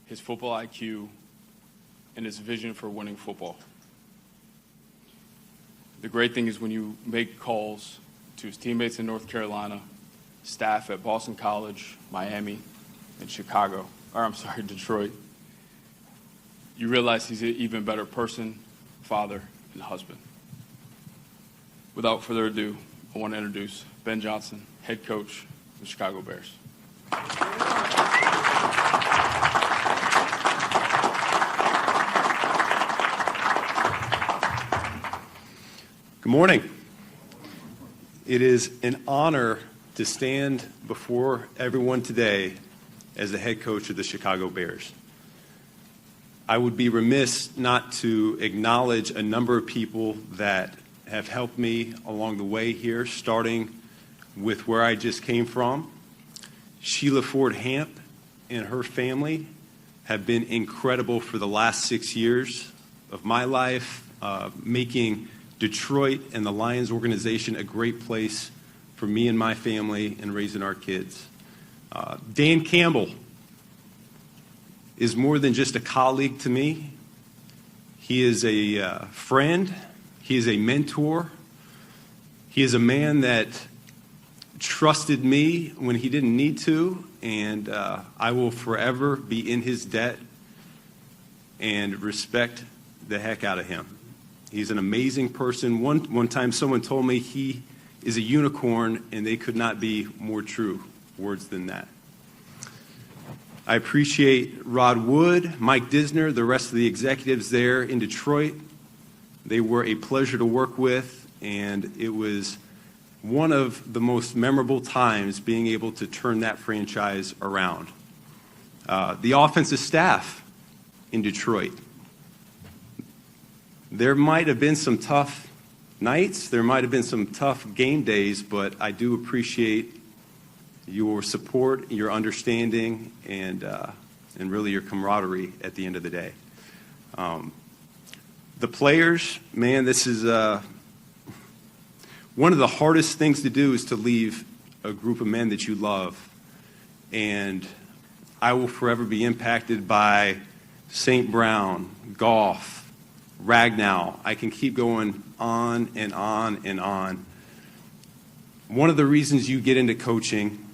his football IQ, and his vision for winning football. The great thing is when you make calls to his teammates in North Carolina, staff at Boston College, Miami, and Detroit, you realize he's an even better person, father, and husband. Without further ado, I want to introduce Ben Johnson, head coach of the Chicago Bears. Good morning. It is an honor to stand before everyone today as the head coach of the Chicago Bears. I would be remiss not to acknowledge a number of people that have helped me along the way here, starting with where I just came from. Sheila Ford Hamp and her family have been incredible for the last 6 years of my life, making Detroit and the Lions organization a great place for me and my family and raising our kids. Dan Campbell is more than just a colleague to me. He is a friend. He is a mentor. He is a man that trusted me when he didn't need to, and I will forever be in his debt and respect the heck out of him. He's an amazing person. One time someone told me he is a unicorn, and they could not be more true words than that. I appreciate Rod Wood, Mike Disner, the rest of the executives there in Detroit. They were a pleasure to work with, and it was one of the most memorable times being able to turn that franchise around. The offensive staff in Detroit. There might have been some tough nights, there might have been some tough game days, but I do appreciate your support, your understanding, and really your camaraderie at the end of the day. The players, man, this is one of the hardest things to do is to leave a group of men that you love. And I will forever be impacted by St. Brown, Goff, Ragnow. I can keep going on and on and on. One of the reasons you get into coaching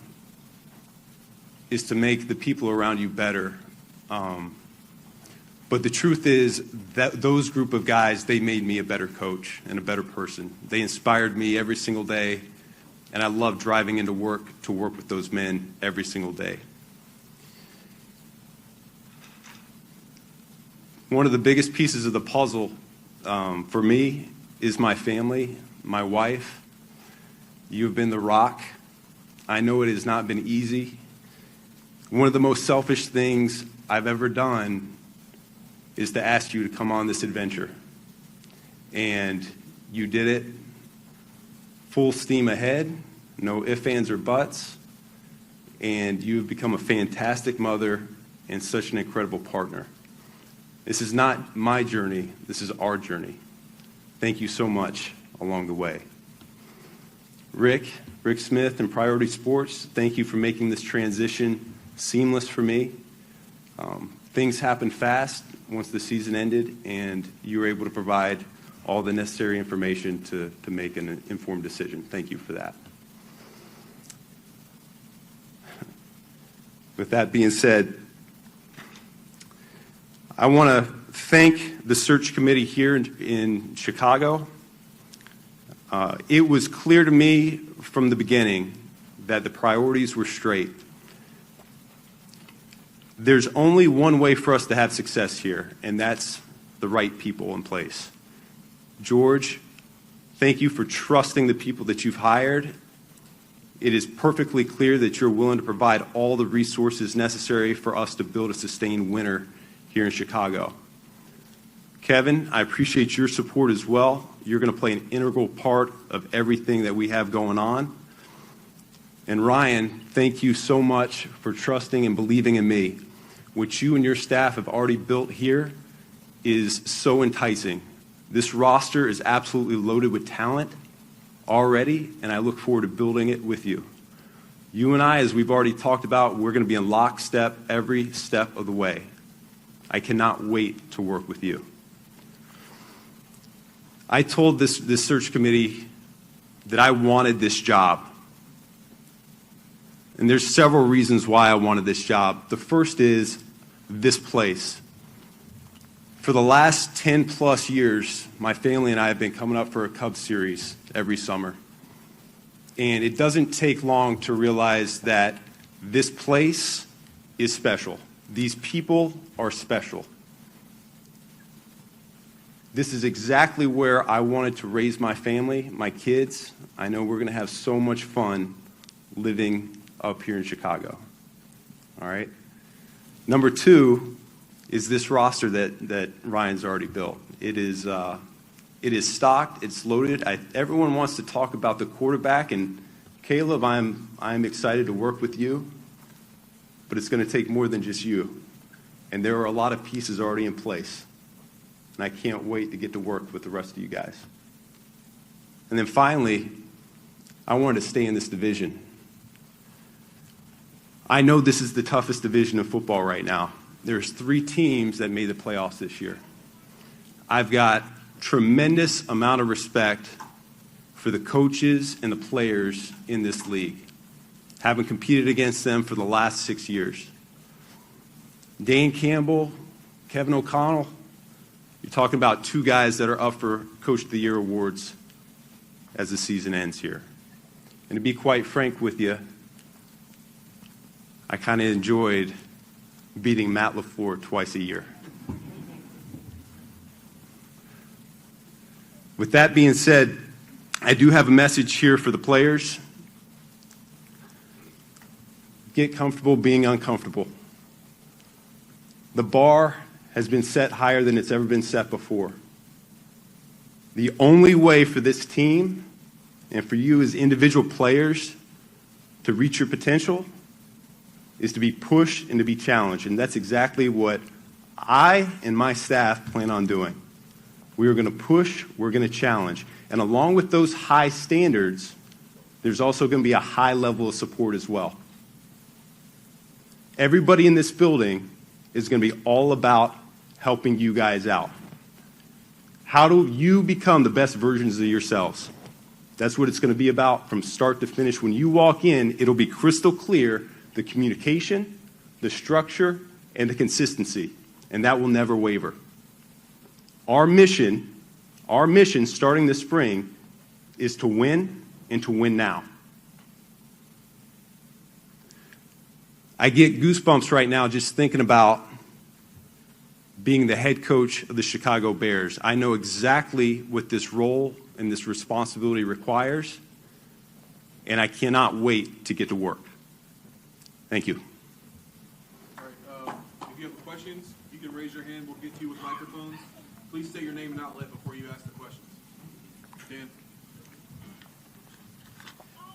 is to make the people around you better. But the truth is that those group of guys, they made me a better coach and a better person. They inspired me every single day, and I love driving into work to work with those men every single day. One of the biggest pieces of the puzzle for me is my family, my wife. You have been the rock. I know it has not been easy. One of the most selfish things I've ever done is to ask you to come on this adventure. And you did it full steam ahead, no ifs, ands, or buts. And you've become a fantastic mother and such an incredible partner. This is not my journey, this is our journey. Thank you so much along the way. Rick Smith and Priority Sports, thank you for making this transition seamless for me. Things happened fast once the season ended, and you were able to provide all the necessary information to make an informed decision. Thank you for that. With that being said, I want to thank the search committee here in Chicago. It was clear to me from the beginning that the priorities were straight. There's only one way for us to have success here, and that's the right people in place. George, thank you for trusting the people that you've hired. It is perfectly clear that you're willing to provide all the resources necessary for us to build a sustained winner here in Chicago. Kevin, I appreciate your support as well. You're going to play an integral part of everything that we have going on. And Ryan, thank you so much for trusting and believing in me. What you and your staff have already built here is so enticing. This roster is absolutely loaded with talent already, and I look forward to building it with you. You and I, as we've already talked about, we're going to be in lockstep every step of the way. I cannot wait to work with you. I told this search committee that I wanted this job. And there's several reasons why I wanted this job. The first is this place. For the last 10 plus years, my family and I have been coming up for a Cubs series every summer. And it doesn't take long to realize that this place is special. These people are special. This is exactly where I wanted to raise my family, my kids. I know we're going to have so much fun living up here in Chicago. All right? Number two is this roster that Ryan's already built. It is stocked, it's loaded. Everyone wants to talk about the quarterback, and Caleb, I'm excited to work with you, but it's going to take more than just you. And there are a lot of pieces already in place. And I can't wait to get to work with the rest of you guys. And then finally, I wanted to stay in this division. I know this is the toughest division of football right now. There's 3 teams that made the playoffs this year. I've got tremendous amount of respect for the coaches and the players in this league, having competed against them for the last 6 years. Dan Campbell, Kevin O'Connell, you're talking about 2 guys that are up for Coach of the Year awards as the season ends here. And to be quite frank with you, I kind of enjoyed beating Matt LaFleur twice a year. With that being said, I do have a message here for the players. Get comfortable being uncomfortable. The bar has been set higher than it's ever been set before. The only way for this team and for you as individual players to reach your potential is to be pushed and to be challenged. And that's exactly what I and my staff plan on doing. We are going to push, we're going to challenge. And along with those high standards, there's also going to be a high level of support as well. Everybody in this building is going to be all about helping you guys out. How do you become the best versions of yourselves? That's what it's going to be about from start to finish. When you walk in, it'll be crystal clear, the communication, the structure, and the consistency, and that will never waver. Our mission starting this spring is to win and to win now. I get goosebumps right now just thinking about being the head coach of the Chicago Bears. I know exactly what this role and this responsibility requires, and I cannot wait to get to work. Thank you. All right, if you have questions, you can raise your hand. We'll get to you with microphones. Please state your name and outlet before you ask the questions.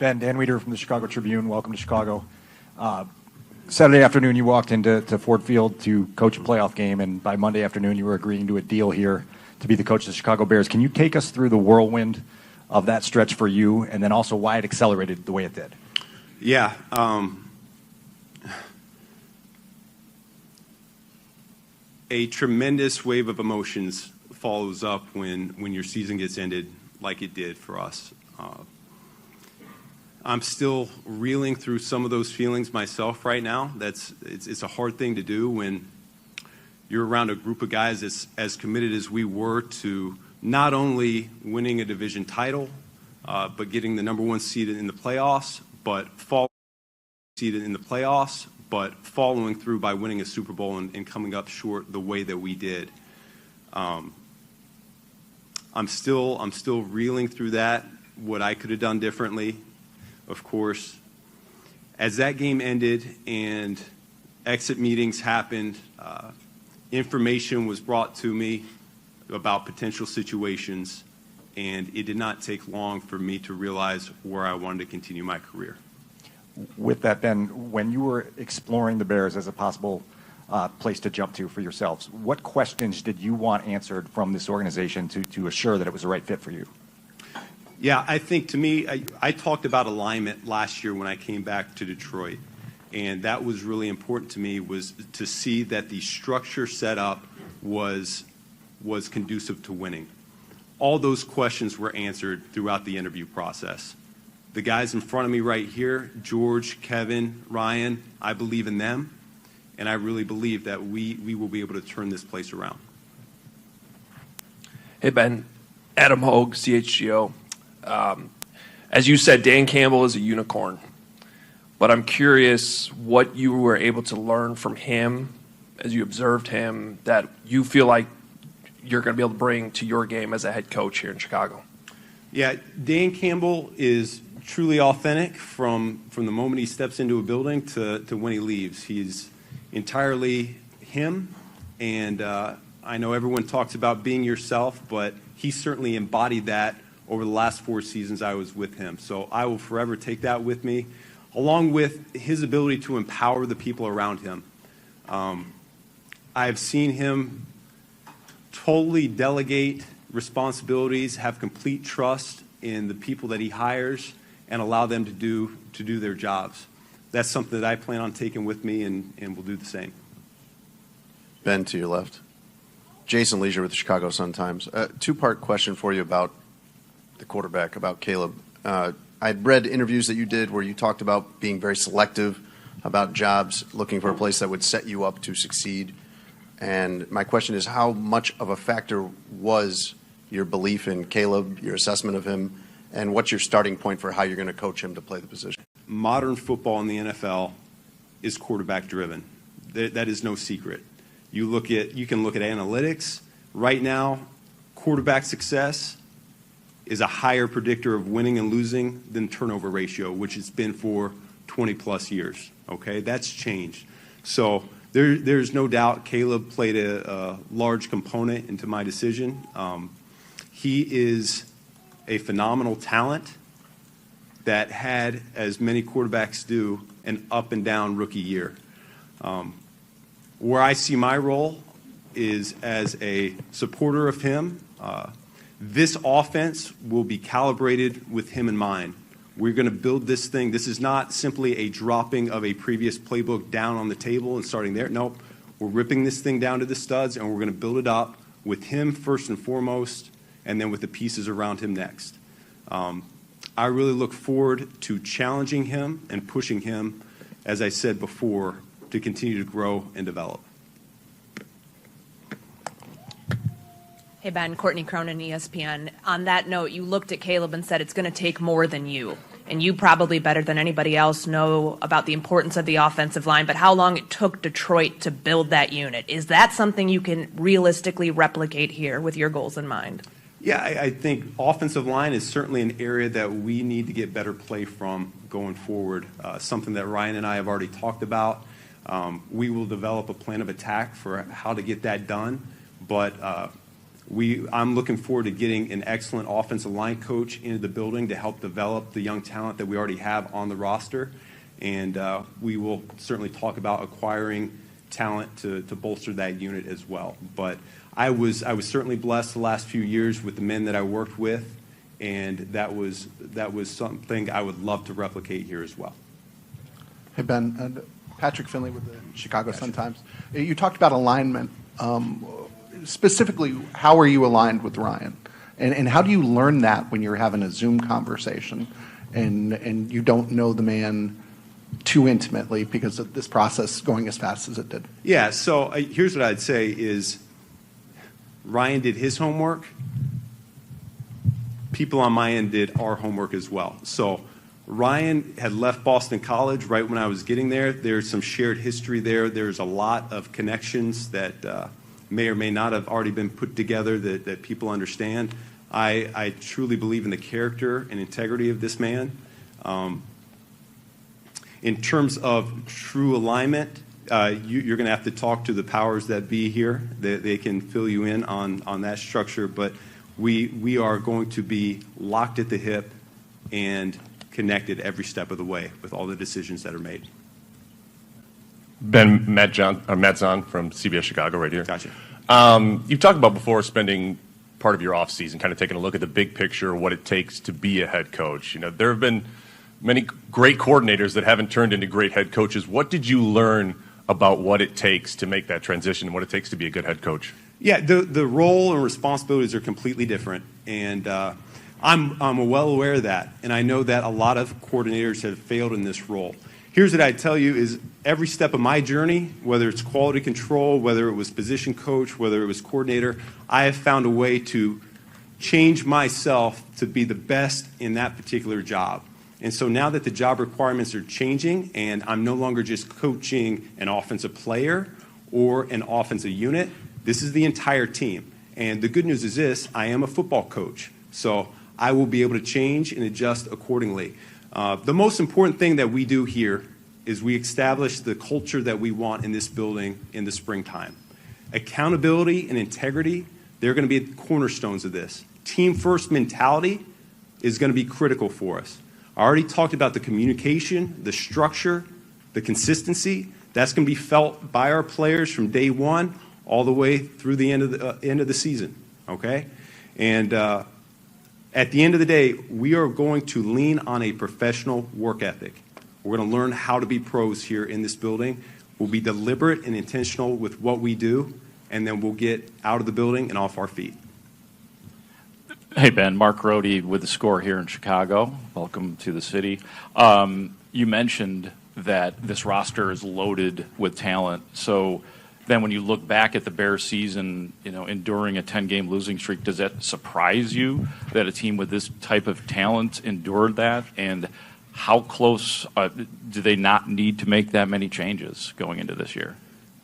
Dan. Dan Weeder from the Chicago Tribune. Welcome to Chicago. Saturday afternoon, you walked into Ford Field to coach a playoff game, and by Monday afternoon, you were agreeing to a deal here to be the coach of the Chicago Bears. Can you take us through the whirlwind of that stretch for you, and then also why it accelerated the way it did? Yeah. A tremendous wave of emotions follows up when your season gets ended like it did for us. I'm still reeling through some of those feelings myself right now. It's a hard thing to do when you're around a group of guys as committed as we were to not only winning a division title, but getting the number 1 seed in the playoffs, but following through by winning a Super Bowl and coming up short the way that we did. I'm still reeling through that, what I could have done differently. Of course, as that game ended and exit meetings happened, information was brought to me about potential situations, and it did not take long for me to realize where I wanted to continue my career. With that, Ben, when you were exploring the Bears as a possible place to jump to for yourselves, what questions did you want answered from this organization to assure that it was the right fit for you? Yeah, I think to me, I talked about alignment last year when I came back to Detroit. And that was really important to me, was to see that the structure set up was conducive to winning. All those questions were answered throughout the interview process. The guys in front of me right here, George, Kevin, Ryan, I believe in them, and I really believe that we will be able to turn this place around. Hey, Ben. Adam Hogue, CHGO. As you said, Dan Campbell is a unicorn, but I'm curious what you were able to learn from him as you observed him that you feel like you're going to be able to bring to your game as a head coach here in Chicago. Yeah, Dan Campbell is truly authentic from the moment he steps into a building to when he leaves. He's entirely him, and I know everyone talks about being yourself, but he certainly embodied that over the last 4 seasons I was with him. So I will forever take that with me, along with his ability to empower the people around him. I've seen him totally delegate responsibilities, have complete trust in the people that he hires, and allow them to do their jobs. That's something that I plan on taking with me, and will do the same. Ben, to your left. Jason Leisure with the Chicago Sun-Times. Two-part question for you about the quarterback, about Caleb. I'd read interviews that you did where you talked about being very selective about jobs, looking for a place that would set you up to succeed. And my question is, how much of a factor was your belief in Caleb, your assessment of him, and what's your starting point for how you're going to coach him to play the position? Modern football in the NFL is quarterback-driven. That is no secret. You can look at analytics. Right now, quarterback success is a higher predictor of winning and losing than turnover ratio, which it's been for 20-plus years. Okay, that's changed. So there's no doubt Caleb played a large component into my decision. He is a phenomenal talent that had, as many quarterbacks do, an up and down rookie year. Where I see my role is as a supporter of him. This offense will be calibrated with him in mind. We're going to build this thing. This is not simply a dropping of a previous playbook down on the table and starting there. Nope. We're ripping this thing down to the studs, and we're going to build it up with him first and foremost, and then with the pieces around him next. I really look forward to challenging him and pushing him, as I said before, to continue to grow and develop. Hey, Ben, Courtney Cronin, ESPN. On that note, you looked at Caleb and said it's going to take more than you. And you probably better than anybody else know about the importance of the offensive line, but how long it took Detroit to build that unit. Is that something you can realistically replicate here with your goals in mind? Yeah, I think offensive line is certainly an area that we need to get better play from going forward, something that Ryan and I have already talked about. We will develop a plan of attack for how to get that done, but I'm looking forward to getting an excellent offensive line coach into the building to help develop the young talent that we already have on the roster, and we will certainly talk about acquiring talent to bolster that unit as well. But I was certainly blessed the last few years with the men that I worked with, and that was something I would love to replicate here as well. Hey, Ben. Patrick Finley with the Chicago Sun-Times. You talked about alignment. Specifically, how are you aligned with Ryan? And how do you learn that when you're having a Zoom conversation and you don't know the man too intimately because of this process going as fast as it did? Yeah, so here's what I'd say is Ryan did his homework. People on my end did our homework as well. So Ryan had left Boston College right when I was getting there. There's some shared history there. There's a lot of connections that may or may not have already been put together that people understand. I truly believe in the character and integrity of this man. In terms of true alignment, you're going to have to talk to the powers that be here. They can fill you in on that structure, but we are going to be locked at the hip and connected every step of the way with all the decisions that are made. Ben, Matt Zahn from CBS Chicago right here. Gotcha. You've talked about before spending part of your offseason kind of taking a look at the big picture, what it takes to be a head coach. You know, there have been many great coordinators that haven't turned into great head coaches. What did you learn about what it takes to make that transition and what it takes to be a good head coach? Yeah, the role and responsibilities are completely different, and I'm well aware of that, and I know that a lot of coordinators have failed in this role. Here's what I'd tell you is every step of my journey, whether it's quality control, whether it was position coach, whether it was coordinator, I have found a way to change myself to be the best in that particular job. And so now that the job requirements are changing and I'm no longer just coaching an offensive player or an offensive unit, this is the entire team. And the good news is this, I am a football coach, so I will be able to change and adjust accordingly. The most important thing that we do here is we establish the culture that we want in this building in the springtime. Accountability and integrity, they're going to be cornerstones of this. Team first mentality is going to be critical for us. I already talked about the communication, the structure, the consistency. That's going to be felt by our players from day one all the way through the end of the season, okay? And at the end of the day, we are going to lean on a professional work ethic. We're going to learn how to be pros here in this building. We'll be deliberate and intentional with what we do, and then we'll get out of the building and off our feet. Hey, Ben. Mark Rohde with The Score here in Chicago. Welcome to the city. You mentioned that this roster is loaded with talent. So then when you look back at the Bears season, enduring a 10-game losing streak, does that surprise you that a team with this type of talent endured that? And how close do they not need to make that many changes going into this year?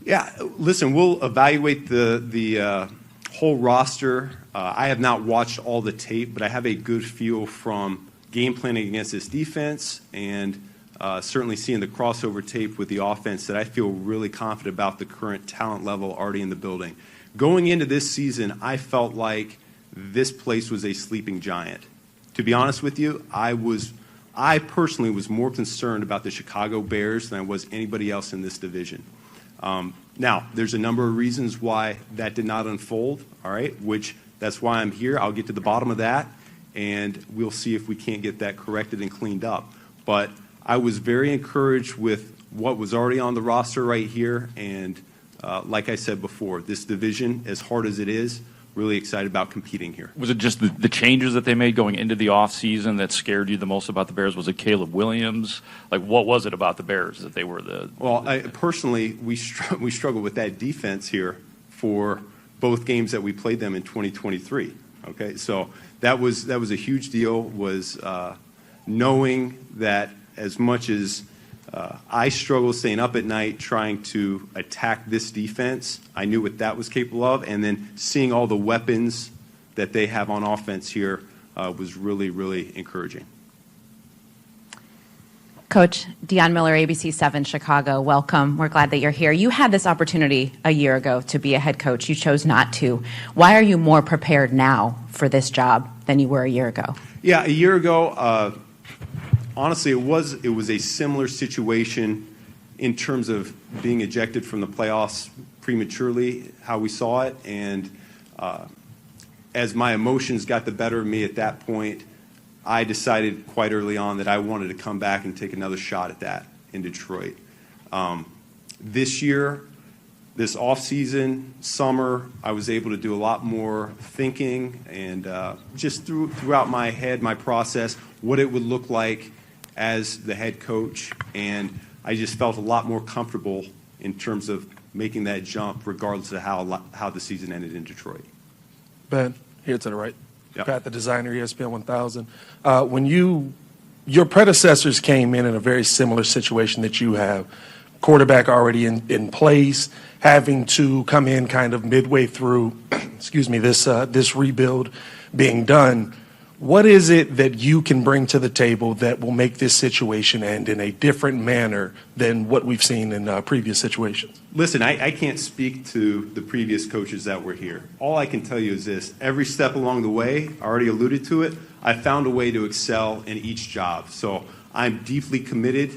Yeah, listen, we'll evaluate the whole roster. I have not watched all the tape, but I have a good feel from game planning against this defense and certainly seeing the crossover tape with the offense that I feel really confident about the current talent level already in the building. Going into this season, I felt like this place was a sleeping giant. To be honest with you, I personally was more concerned about the Chicago Bears than I was anybody else in this division. Now, there's a number of reasons why that did not unfold, all right, which that's why I'm here. I'll get to the bottom of that, and we'll see if we can't get that corrected and cleaned up. But I was very encouraged with what was already on the roster right here, and like I said before, this division, as hard as it is, really excited about competing here. Was it just the changes that they made going into the offseason that scared you the most about the Bears? Was it Caleb Williams? Like, what was it about the Bears that they were the... Well, personally, we struggled with that defense here for both games that we played them in 2023, okay? So that was a huge deal, was knowing that as much as I struggled staying up at night trying to attack this defense, I knew what that was capable of, and then seeing all the weapons that they have on offense here was really, really encouraging. Coach Deion Miller, ABC 7 Chicago, welcome. We're glad that you're here. You had this opportunity a year ago to be a head coach. You chose not to. Why are you more prepared now for this job than you were a year ago? Yeah, a year ago, honestly, it was a similar situation in terms of being ejected from the playoffs prematurely, how we saw it. And as my emotions got the better of me at that point, I decided quite early on that I wanted to come back and take another shot at that in Detroit. This year, this offseason, summer, I was able to do a lot more thinking and just throughout my head, my process, what it would look like as the head coach, and I just felt a lot more comfortable in terms of making that jump regardless of how the season ended in Detroit. Ben, here to the right. Yep. Pat, the designer, ESPN 1000. When your predecessors came in a very similar situation that you have, quarterback already in place, having to come in kind of midway through, this rebuild being done. What is it that you can bring to the table that will make this situation end in a different manner than what we've seen in previous situations? Listen, I can't speak to the previous coaches that were here. All I can tell you is this. Every step along the way, I already alluded to it, I found a way to excel in each job. So I'm deeply committed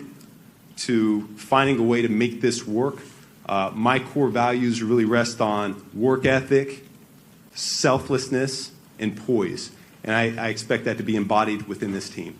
to finding a way to make this work. My core values really rest on work ethic, selflessness, and poise. And I expect that to be embodied within this team.